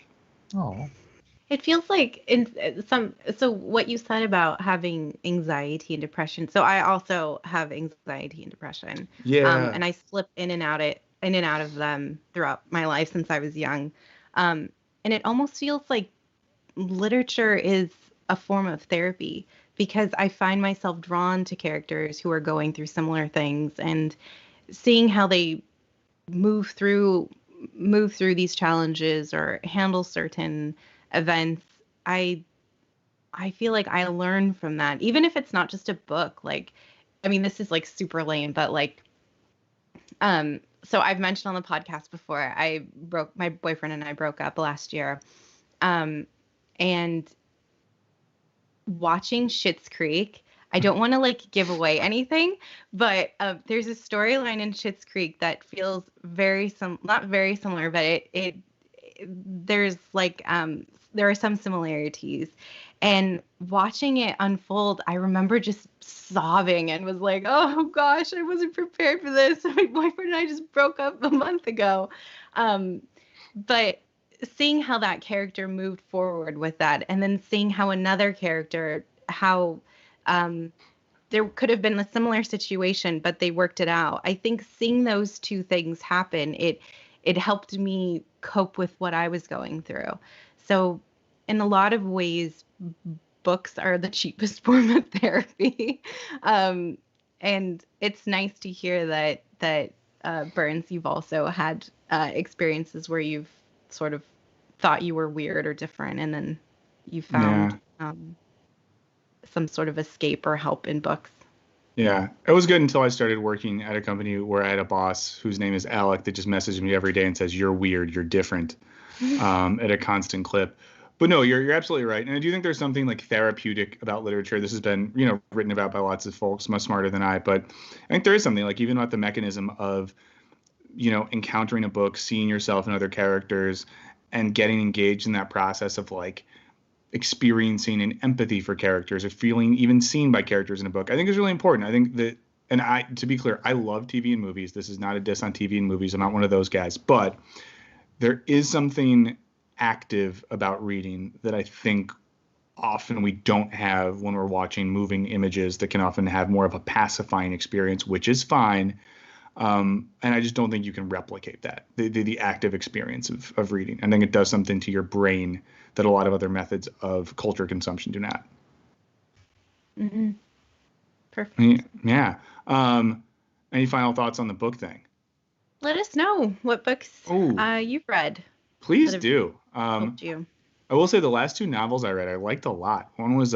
[SPEAKER 2] Oh,
[SPEAKER 3] It feels like so what you said about having anxiety and depression. So I also have anxiety and depression.
[SPEAKER 1] Yeah.
[SPEAKER 3] And I slip in and out of them throughout my life since I was young. And it almost feels like literature is a form of therapy, because I find myself drawn to characters who are going through similar things, and seeing how they move through these challenges or handle certain events. I feel like I learn from that, even if it's not just a book. Like, I mean, this is like super lame, but like, so I've mentioned on the podcast before, my boyfriend and I broke up last year. And watching Schitt's Creek, I don't want to like give away anything, but there's a storyline in Schitt's Creek that feels not very similar, but there's like there are some similarities. And watching it unfold, I remember just sobbing and was like, oh gosh, I wasn't prepared for this. My boyfriend and I just broke up a month ago. But seeing how that character moved forward with that, and then seeing how another character, how there could have been a similar situation, but they worked it out. I think seeing those 2 things happen, it helped me cope with what I was going through. So in a lot of ways, books are the cheapest form of therapy. And it's nice to hear that Burns, you've also had experiences where you've sort of thought you were weird or different, and then you found some sort of escape or help in books.
[SPEAKER 1] Yeah, it was good until I started working at a company where I had a boss whose name is Alec that just messages me every day and says, "You're weird, you're different," at a constant clip. But no, you're absolutely right, and I do think there's something like therapeutic about literature. This has been written about by lots of folks much smarter than I, but I think there is something like even about the mechanism of encountering a book, seeing yourself and other characters, and getting engaged in that process of like experiencing an empathy for characters or feeling even seen by characters in a book, I think is really important. I think that, and to be clear, I love TV and movies. This is not a diss on TV and movies. I'm not one of those guys, but there is something active about reading that I think often we don't have when we're watching moving images that can often have more of a pacifying experience, which is fine. And I just don't think you can replicate that, the active experience of reading. I think it does something to your brain that a lot of other methods of culture consumption do not.
[SPEAKER 3] Mm-hmm. Perfect.
[SPEAKER 1] Yeah. Any final thoughts on the book thing?
[SPEAKER 3] Let us know what books
[SPEAKER 1] Oh,
[SPEAKER 3] you've read that
[SPEAKER 1] please
[SPEAKER 3] have
[SPEAKER 1] do.
[SPEAKER 3] helped you.
[SPEAKER 1] I will say the last two novels I read, I liked a lot. One was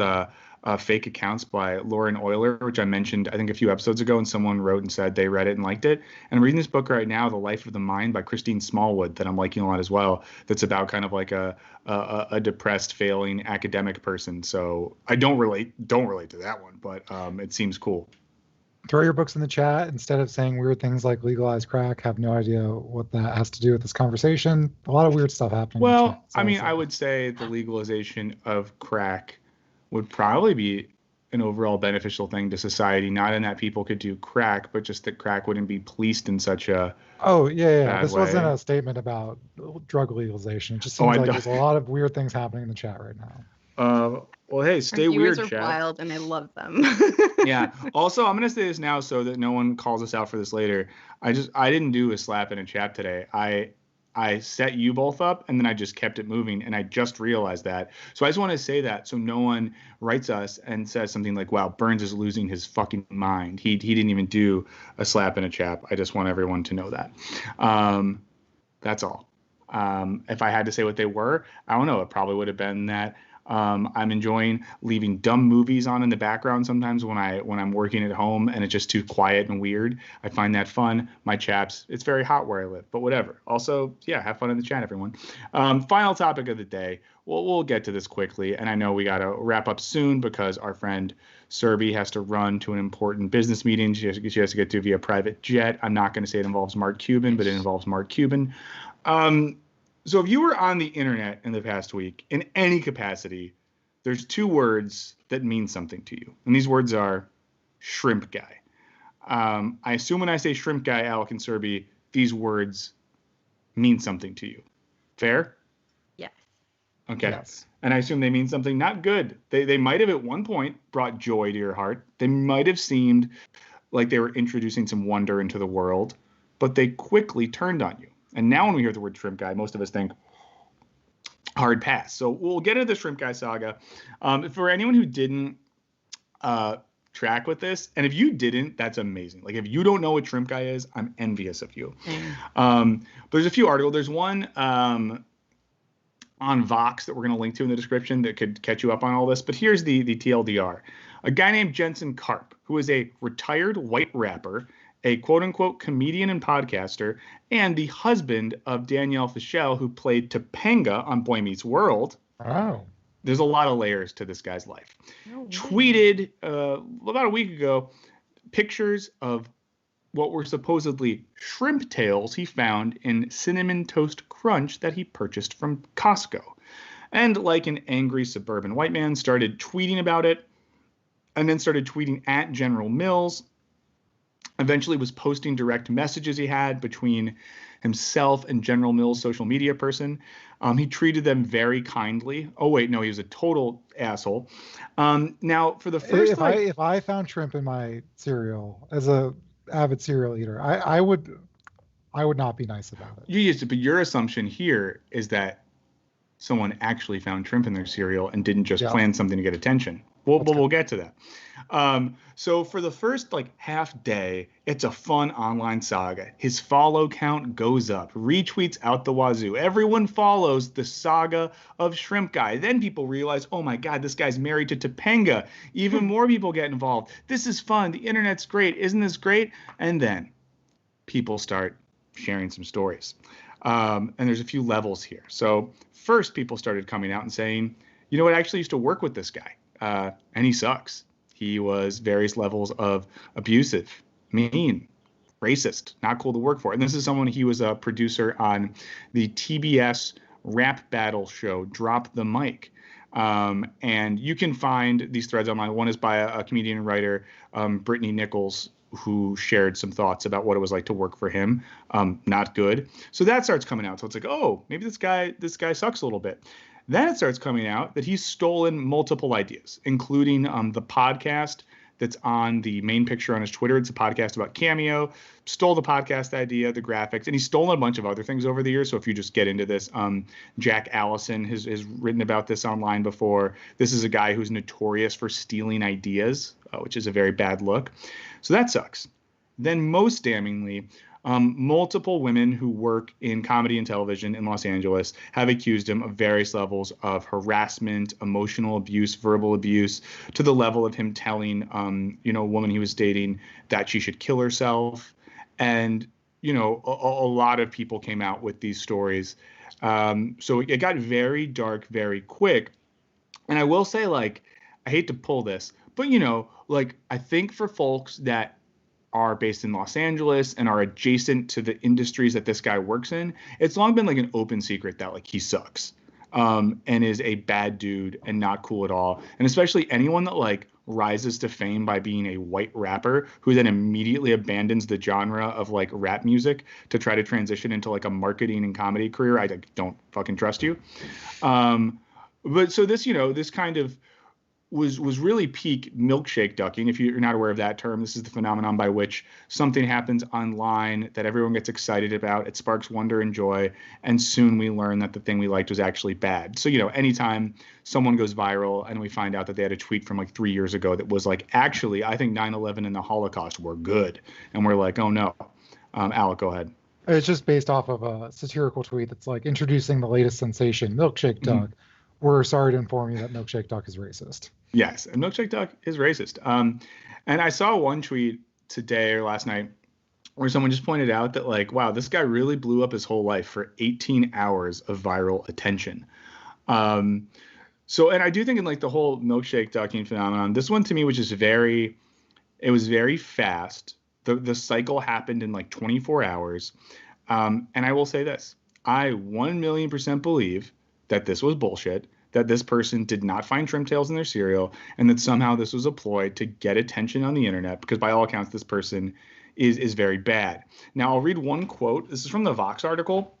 [SPEAKER 1] Fake Accounts by Lauren Euler, which I mentioned, I think, a few episodes ago, and someone wrote and said they read it and liked it. And I'm reading this book right now, The Life of the Mind by Christine Smallwood, that I'm liking a lot as well. That's about kind of like a depressed, failing academic person. So I don't relate to that one, but it seems cool.
[SPEAKER 2] Throw your books in the chat instead of saying weird things like legalize crack. Have no idea what that has to do with this conversation. A lot of weird stuff happening in the chat.
[SPEAKER 1] Well, I mean, I would say the legalization of crack would probably be an overall beneficial thing to society, not in that people could do crack, but just that crack wouldn't be policed in such a
[SPEAKER 2] Oh, yeah.
[SPEAKER 1] bad
[SPEAKER 2] This wasn't
[SPEAKER 1] way.
[SPEAKER 2] a statement about drug legalization. It just
[SPEAKER 1] Oh,
[SPEAKER 2] seems
[SPEAKER 1] I
[SPEAKER 2] like
[SPEAKER 1] don't.
[SPEAKER 2] there's a lot of weird things happening in the chat right now.
[SPEAKER 1] Well, hey,
[SPEAKER 3] Our
[SPEAKER 1] stay
[SPEAKER 3] viewers
[SPEAKER 1] weird,
[SPEAKER 3] are
[SPEAKER 1] chat.
[SPEAKER 3] wild, and I love them.
[SPEAKER 1] Yeah. Also, I'm gonna say this now so that no one calls us out for this later. I didn't do a slap in a chat today. I set you both up and then I just kept it moving and I just realized that. So I just want to say that so no one writes us and says something like, "Wow, Burns is losing his fucking mind. He didn't even do a slap in a chap." I just want everyone to know that. That's all. If I had to say what they were, I don't know. It probably would have been that I'm enjoying leaving dumb movies on in the background sometimes when I'm working at home and it's just too quiet and weird. I find that fun. My chaps, it's very hot where I live, but whatever. Also, yeah, have fun in the chat, everyone. Final topic of the day. We'll get to this quickly, and I know we got to wrap up soon because our friend Serby has to run to an important business meeting. She has to get to via private jet. I'm not going to say it involves Mark Cuban, but it involves Mark Cuban. So if you were on the internet in the past week in any capacity, there's two words that mean something to you. And these words are shrimp guy. I assume when I say shrimp guy, Alec and Serby, these words mean something to you. Fair?
[SPEAKER 3] Yes.
[SPEAKER 1] Okay.
[SPEAKER 2] Yes.
[SPEAKER 1] And I assume they mean something not good. They might have at one point brought joy to your heart. They might have seemed like they were introducing some wonder into the world, but they quickly turned on you. And now when we hear the word shrimp guy, most of us think hard pass. So we'll get into the shrimp guy saga. For anyone who didn't track with this, and if you didn't, that's amazing. Like if you don't know what shrimp guy is, I'm envious of you. But there's a few articles. There's one on Vox that we're going to link to in the description that could catch you up on all this. But here's the TLDR. A guy named Jensen Karp, who is a retired white rapper, a quote-unquote comedian and podcaster, and the husband of Danielle Fishel, who played Topanga on Boy Meets World.
[SPEAKER 2] Oh.
[SPEAKER 1] There's a lot of layers to this guy's life.
[SPEAKER 3] No
[SPEAKER 1] Tweeted about a week ago pictures of what were supposedly shrimp tails he found in Cinnamon Toast Crunch that he purchased from Costco. And like an angry suburban white man, started tweeting about it, and then started tweeting at General Mills. Eventually was posting direct messages he had between himself and General Mills' social media person. He treated them very kindly. Oh, wait, no, he was a total asshole. Now, for the first
[SPEAKER 2] if I found shrimp in my cereal as a avid cereal eater, I would not be nice about it.
[SPEAKER 1] You used to, but your assumption here is that someone actually found shrimp in their cereal and didn't just plan something to get attention. We'll get to that. So for the first half day, it's a fun online saga. His follow count goes up, retweets out the wazoo. Everyone follows the saga of Shrimp Guy. Then people realize, oh my God, this guy's married to Topanga. Even more people get involved. This is fun. The internet's great. Isn't this great? And then people start sharing some stories. And there's a few levels here. So first, people started coming out and saying, you know what, I actually used to work with this guy. And he sucks. He was various levels of abusive, mean, racist, not cool to work for. And this is someone, he was a producer on the TBS rap battle show, Drop the Mic. And you can find these threads online. One is by a comedian and writer, Brittany Nichols, who shared some thoughts about what it was like to work for him. Not good. So that starts coming out. So it's like, oh, maybe this guy sucks a little bit. Then it starts coming out that he's stolen multiple ideas, including the podcast that's on the main picture on his Twitter. It's a podcast about Cameo. Stole the podcast idea, the graphics, and he's stolen a bunch of other things over the years. So if you just get into this, Jack Allison has written about this online before. This is a guy who's notorious for stealing ideas, which is a very bad look. So that sucks. Then most damningly, Multiple women who work in comedy and television in Los Angeles have accused him of various levels of harassment, emotional abuse, verbal abuse, to the level of him telling, a woman he was dating that she should kill herself. And, a lot of people came out with these stories. So it got very dark very quick. And I will say, like, I hate to pull this, but, I think for folks that are based in Los Angeles and are adjacent to the industries that this guy works in, it's long been like an open secret that like he sucks, and is a bad dude and not cool at all. And especially anyone that like rises to fame by being a white rapper who then immediately abandons the genre of like rap music to try to transition into like a marketing and comedy career. I don't fucking trust you. But so this, this kind of was really peak milkshake ducking. If you're not aware of that term, this is the phenomenon by which something happens online that everyone gets excited about. It sparks wonder and joy, and soon we learn that the thing we liked was actually bad. So, anytime someone goes viral and we find out that they had a tweet from like 3 years ago that was like, actually, I think 9/11 and the Holocaust were good, and we're like, oh no. Alec, go ahead.
[SPEAKER 2] It's just based off of a satirical tweet that's like introducing the latest sensation, Milkshake Duck. Mm-hmm. We're sorry to inform you that Milkshake Duck is racist.
[SPEAKER 1] Yes, and Milkshake Duck is racist. And I saw one tweet today or last night where someone just pointed out that like, wow, this guy really blew up his whole life for 18 hours of viral attention. So, and I do think in like the whole milkshake ducking phenomenon, this one to me was just it was very fast. The cycle happened in like 24 hours. And I will say this, I 1,000,000% believe that this was bullshit, that this person did not find trim tails in their cereal, and that somehow this was a ploy to get attention on the internet, because by all accounts, this person is very bad. Now, I'll read one quote. This is from the Vox article.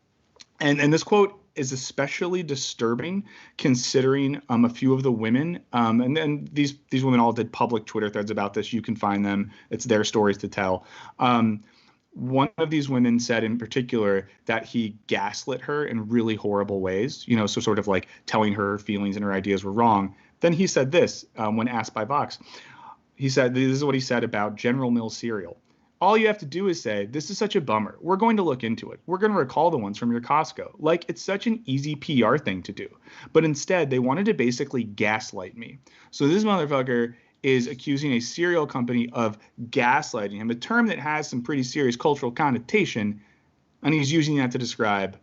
[SPEAKER 1] And this quote is especially disturbing considering a few of the women. And then these women all did public Twitter threads about this. You can find them. It's their stories to tell. One of these women said in particular that he gaslit her in really horrible ways, so sort of like telling her feelings and her ideas were wrong. Then he said this when asked by Vox. He said, this is what he said about General Mills cereal. All you have to do is say, this is such a bummer. We're going to look into it. We're going to recall the ones from your Costco. Like, it's such an easy PR thing to do. But instead, they wanted to basically gaslight me. So this motherfucker is accusing a cereal company of gaslighting him, a term that has some pretty serious cultural connotation, and he's using that to describe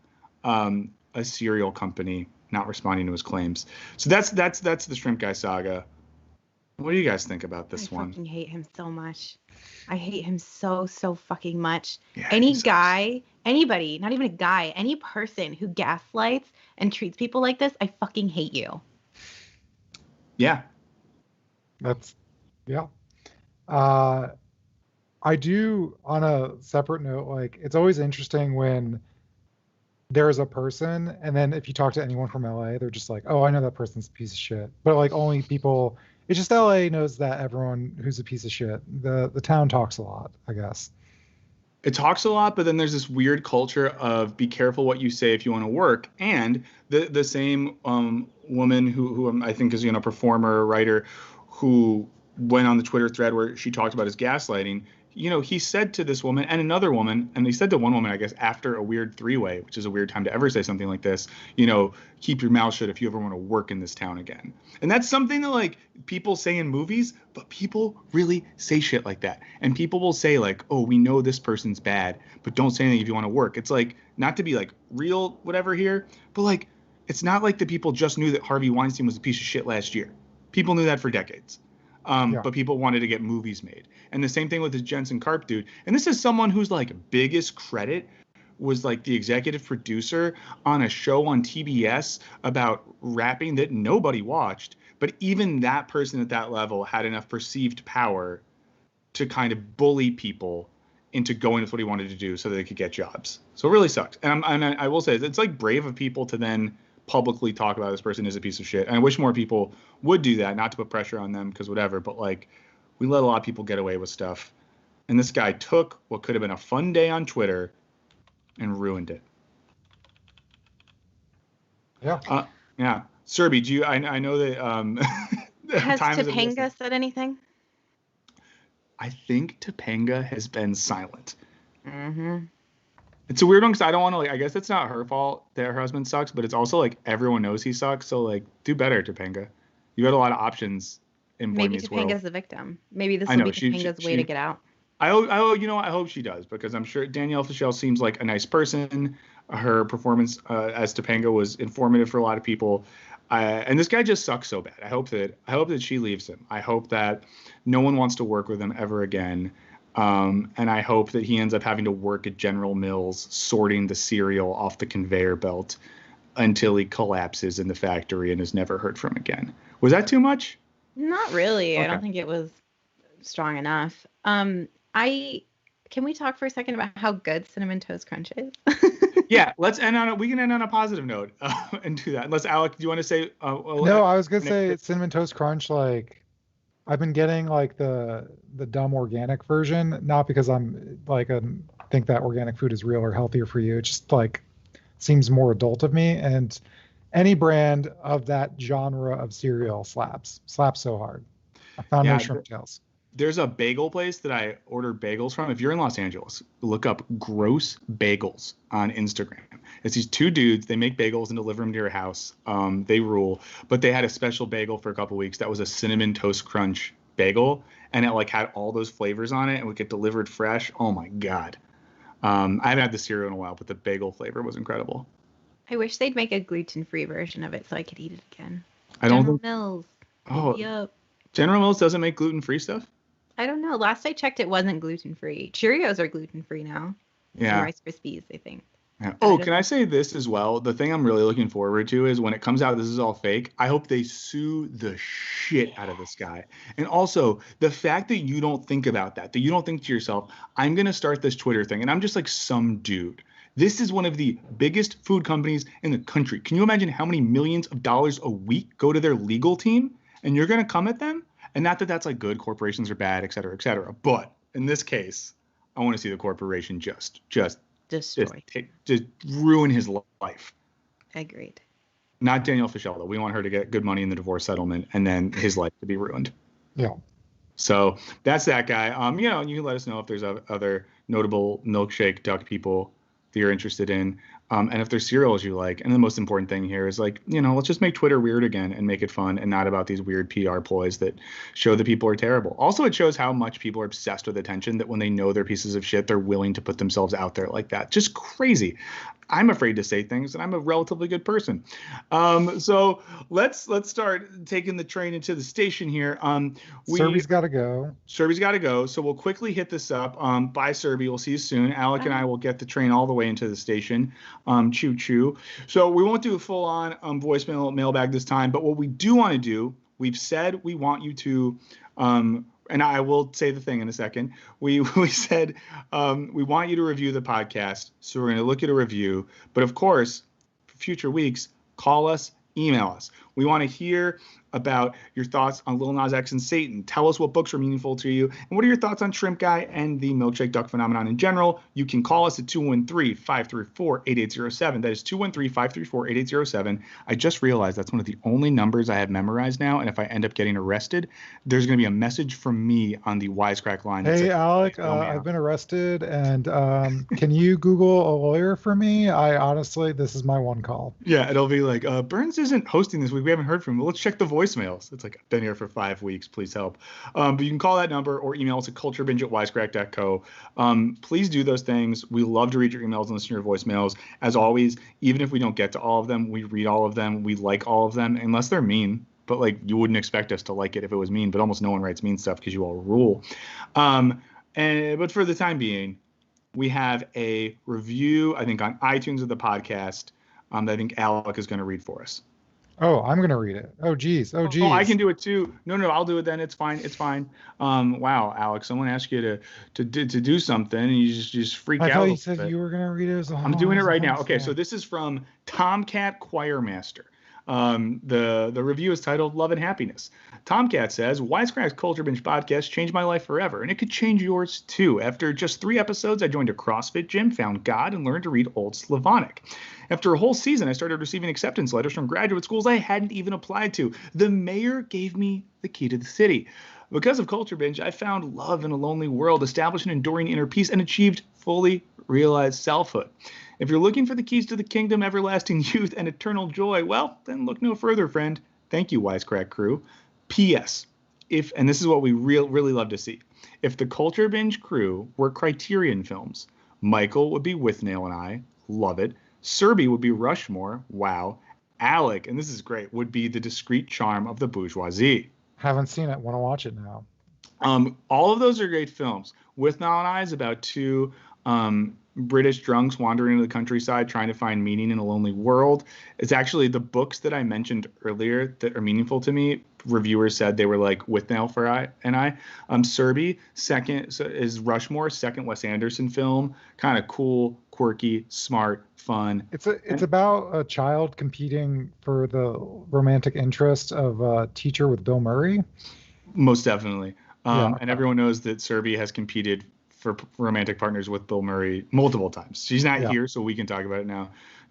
[SPEAKER 1] a cereal company not responding to his claims. So that's the Shrimp Guy saga. What do you guys think about this one?
[SPEAKER 3] I fucking hate him so much. I hate him so fucking much.
[SPEAKER 1] Yeah,
[SPEAKER 3] Anybody, not even a guy, any person who gaslights and treats people like this, I fucking hate you.
[SPEAKER 1] Yeah.
[SPEAKER 2] Yeah. I do, on a separate note, like, it's always interesting when there's a person, and then if you talk to anyone from LA, they're just like, oh, I know that person's a piece of shit. But like, only people, it's just LA knows that everyone who's a piece of shit. The town talks a lot, I guess.
[SPEAKER 1] It talks a lot, but then there's this weird culture of be careful what you say if you want to work. And the same woman who I think is a performer, writer, who went on the Twitter thread where she talked about his gaslighting. He said to this woman and another woman, and he said to one woman, I guess, after a weird three-way, which is a weird time to ever say something like this, keep your mouth shut if you ever want to work in this town again. And that's something that like people say in movies, but people really say shit like that. And people will say like, oh, we know this person's bad, but don't say anything if you want to work. It's like, not to be like real whatever here, but like, it's not like the people just knew that Harvey Weinstein was a piece of shit last year. People knew that for decades. But people wanted to get movies made. And the same thing with this Jensen Karp dude. And this is someone whose like biggest credit was like the executive producer on a show on TBS about rapping that nobody watched. But even that person at that level had enough perceived power to kind of bully people into going with what he wanted to do so that they could get jobs. So it really sucks. And I will say, it's like brave of people to then publicly talk about this person as a piece of shit. And I wish more people would do that, not to put pressure on them because whatever, but like we let a lot of people get away with stuff. And this guy took what could have been a fun day on Twitter and ruined it.
[SPEAKER 2] Yeah.
[SPEAKER 1] Yeah. Serby, do you, I know that,
[SPEAKER 3] has Topanga said anything?
[SPEAKER 1] I think Topanga has been silent.
[SPEAKER 3] Mm-hmm.
[SPEAKER 1] It's a weird one because I don't want to I guess it's not her fault that her husband sucks, but it's also everyone knows he sucks. So do better, Topanga. You had a lot of options in Boy
[SPEAKER 3] Maybe
[SPEAKER 1] Meets World.
[SPEAKER 3] Topanga's the victim. Maybe this
[SPEAKER 1] I
[SPEAKER 3] will
[SPEAKER 1] know
[SPEAKER 3] be Topanga's way to get out.
[SPEAKER 1] I hope she does, because I'm sure Danielle Fishel seems like a nice person. Her performance as Topanga was informative for a lot of people. And this guy just sucks so bad. I hope that she leaves him. I hope that no one wants to work with him ever again. And I hope that he ends up having to work at General Mills sorting the cereal off the conveyor belt until he collapses in the factory and is never heard from again. Was that too much?
[SPEAKER 3] Not really.
[SPEAKER 1] Okay.
[SPEAKER 3] I don't think it was strong enough. I can we talk for a second about how good Cinnamon Toast Crunch is?
[SPEAKER 1] Yeah, we can end on a positive note and do that. Unless Alec, do you want to say?
[SPEAKER 2] No, I was gonna say Cinnamon Toast Crunch. I've been getting the dumb organic version, not because I'm think that organic food is real or healthier for you. It just seems more adult of me, and any brand of that genre of cereal slaps so hard. I found no shrimp tails.
[SPEAKER 1] There's a bagel place that I order bagels from. If you're in Los Angeles, look up Gross Bagels on Instagram. It's these two dudes. They make bagels and deliver them to your house. They rule. But they had a special bagel for a couple weeks that was a Cinnamon Toast Crunch bagel, and it had all those flavors on it and would get delivered fresh. Oh my God. I haven't had the cereal in a while, but the bagel flavor was incredible.
[SPEAKER 3] I wish they'd make a gluten-free version of it so I could eat it again.
[SPEAKER 1] General
[SPEAKER 3] Mills.
[SPEAKER 1] General Mills doesn't make gluten-free stuff?
[SPEAKER 3] I don't know. Last I checked, it wasn't gluten-free. Cheerios are gluten-free now.
[SPEAKER 1] Yeah.
[SPEAKER 3] And Rice Krispies, I think.
[SPEAKER 1] Yeah. Oh, can I say this as well? The thing I'm really looking forward to is when it comes out this is all fake, I hope they sue the shit out of this guy. And also, the fact that you don't think about that you don't think to yourself, I'm going to start this Twitter thing, and I'm just some dude. This is one of the biggest food companies in the country. Can you imagine how many millions of dollars a week go to their legal team? And you're going to come at them? And not that that's good, corporations are bad, et cetera, et cetera. But in this case, I want to see the corporation just
[SPEAKER 3] destroy,
[SPEAKER 1] just ruin his life.
[SPEAKER 3] Agreed.
[SPEAKER 1] Not Danielle Fishel, though. We want her to get good money in the divorce settlement and then his life to be ruined.
[SPEAKER 2] Yeah.
[SPEAKER 1] So that's that guy. You can let us know if there's other notable milkshake duck people that you're interested in. And if there's cereals you like. And the most important thing here is let's just make Twitter weird again and make it fun and not about these weird PR ploys that show that people are terrible. Also, it shows how much people are obsessed with attention, that when they know they're pieces of shit, they're willing to put themselves out there like that. Just crazy. I'm afraid to say things, and I'm a relatively good person. So let's start taking the train into the station here.
[SPEAKER 2] Serby's got to go.
[SPEAKER 1] Serby's got to go. So we'll quickly hit this up. Bye, Serby. We'll see you soon. Alec and I will get the train all the way into the station. Choo choo. So we won't do a full-on voicemail mailbag this time, but what we do want to do, we've said we want you to and I will say the thing in a second. We said we want you to review the podcast, so we're going to look at a review. But of course, for future weeks, call us, email us. We want to hear about your thoughts on Lil Nas X and Satan. Tell us what books are meaningful to you, and what are your thoughts on Shrimp Guy and the milkshake duck phenomenon in general. You can call us at 213-534-8807. That is 213-534-8807. I just realized that's one of the only numbers I have memorized now, and if I end up getting arrested, there's going to be a message from me on the Wisecrack line.
[SPEAKER 2] Hey, Alec, I've been arrested, and can you Google a lawyer for me? Honestly, this is my one call.
[SPEAKER 1] Yeah, it'll be Burns isn't hosting this week. We haven't heard from him. Well, let's check the voicemails. It's I've been here for 5 weeks. Please help. But you can call that number or email us at culturebinge@wisecrack.co. Please do those things. We love to read your emails and listen to your voicemails. As always, even if we don't get to all of them, we read all of them. We like all of them, unless they're mean. But you wouldn't expect us to like it if it was mean. But almost no one writes mean stuff because you all rule. But for the time being, we have a review, I think, on iTunes of the podcast that I think Alec is going to read for us.
[SPEAKER 2] Oh, I'm going to read it. Oh, geez. Oh,
[SPEAKER 1] I can do it too. No, I'll do it then. It's fine. Wow, Alex, someone asked you to do something and you just freaked out.
[SPEAKER 2] I thought you said you were going to read it.
[SPEAKER 1] I'm doing it right now. Okay, so this is from Tomcat Choirmaster. The review is titled Love and Happiness. Tomcat says, Wisecrack's Culture Binge podcast changed my life forever, and it could change yours too. After just 3 episodes, I joined a CrossFit gym, found God, and learned to read Old Slavonic. After a whole season, I started receiving acceptance letters from graduate schools I hadn't even applied to. The mayor gave me the key to the city. Because of Culture Binge, I found love in a lonely world, established an enduring inner peace, and achieved fully realized selfhood. If you're looking for the keys to the kingdom, everlasting youth, and eternal joy, well, then look no further, friend. Thank you, Wisecrack crew. P.S. And this is what we really love to see. If the Culture Binge crew were Criterion films, Michael would be Withnail and I, love it. Serby would be Rushmore, wow. Alec, and this is great, would be the discreet charm of the bourgeoisie.
[SPEAKER 2] Haven't seen it. Want to watch it now.
[SPEAKER 1] All of those are great films. Withnail and I is about two British drunks wandering into the countryside trying to find meaning in a lonely world. It's actually the books that I mentioned earlier that are meaningful to me. Reviewers said they were like Withnail for I and I. Serby, second is Rushmore, second Wes Anderson film. Kind of cool, quirky, smart, fun.
[SPEAKER 2] It's about a child competing for the romantic interest of a teacher with Bill Murray.
[SPEAKER 1] Most definitely. And everyone knows that Serby has competed for romantic partners with Bill Murray multiple times. She's not here, so we can talk about it now.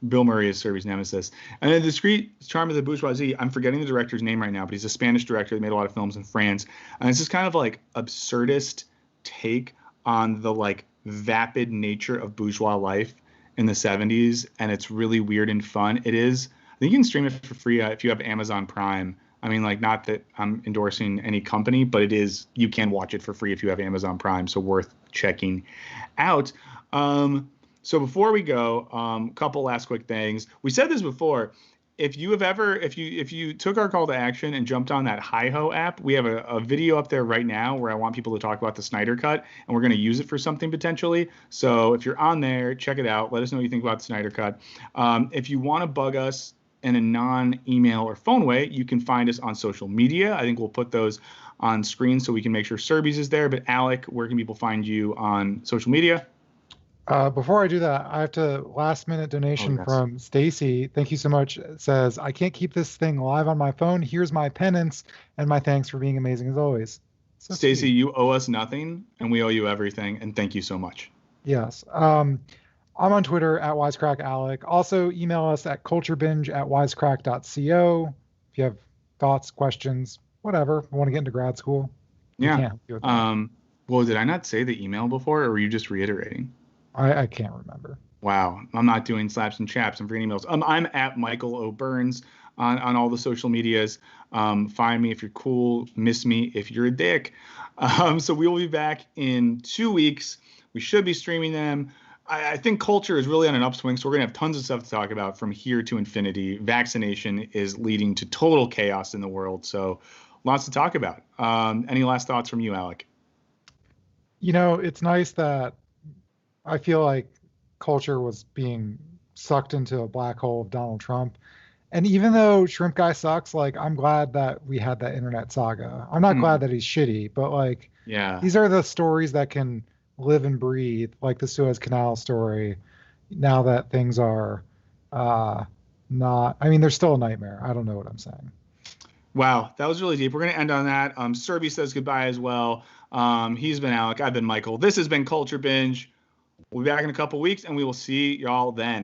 [SPEAKER 1] Bill Murray is Serby's nemesis. And the discreet charm of the bourgeoisie, I'm forgetting the director's name right now, but he's a Spanish director that made a lot of films in France. And it's this kind of like absurdist take on the like vapid nature of bourgeois life in the 70s. And it's really weird and fun. It is. I think you can stream it for free if you have Amazon Prime. I mean, like, not that I'm endorsing any company, but it is, you can watch it for free if you have Amazon Prime, so worth checking out. So before we go, couple last quick things. We said this before. If you took our call to action and jumped on that Hi-Ho app, we have a video up there right now where I want people to talk about the Snyder Cut, and we're going to use it for something potentially. So if you're on there, check it out. Let us know what you think about the Snyder Cut. If you want to bug us in a non-email or phone way, you can find us on social media. I think we'll put those on screen so we can make sure Serby's is there. But Alec, where can people find you on social media?
[SPEAKER 2] Before I do that, I have to last-minute donation from Stacy. Thank you so much. It says, I can't keep this thing live on my phone. Here's my penance and my thanks for being amazing as always. So
[SPEAKER 1] Stacy, you owe us nothing, and we owe you everything. And thank you so much.
[SPEAKER 2] Yes. I'm on Twitter at WisecrackAlec. Also, email us at culturebinge@wisecrack.co if you have thoughts, questions, whatever. Want to get into grad school?
[SPEAKER 1] Yeah. Well, did I not say the email before, or were you just reiterating?
[SPEAKER 2] I can't remember.
[SPEAKER 1] Wow. I'm not doing slaps and chaps. I'm forgetting emails. I'm at Michael O. Burns on all the social medias. Find me if you're cool. Miss me if you're a dick. So we will be back in 2 weeks. We should be streaming them. I think culture is really on an upswing, so we're going to have tons of stuff to talk about from here to infinity. Vaccination is leading to total chaos in the world, so lots to talk about. Any last thoughts from you, Alec?
[SPEAKER 2] You know, it's nice that I feel like culture was being sucked into a black hole of Donald Trump. And even though Shrimp Guy sucks, like, I'm glad that we had that internet saga. I'm not glad that he's shitty, but, like, these are the stories that can live and breathe, like the Suez Canal story, now that things are not, I mean, they're still a nightmare. I don't know what I'm saying.
[SPEAKER 1] Wow, that was really deep. We're going to end on that. Serby says goodbye as well. He's been Alec. I've been Michael. This has been Culture Binge. We'll be back in a couple weeks, and we will see y'all then.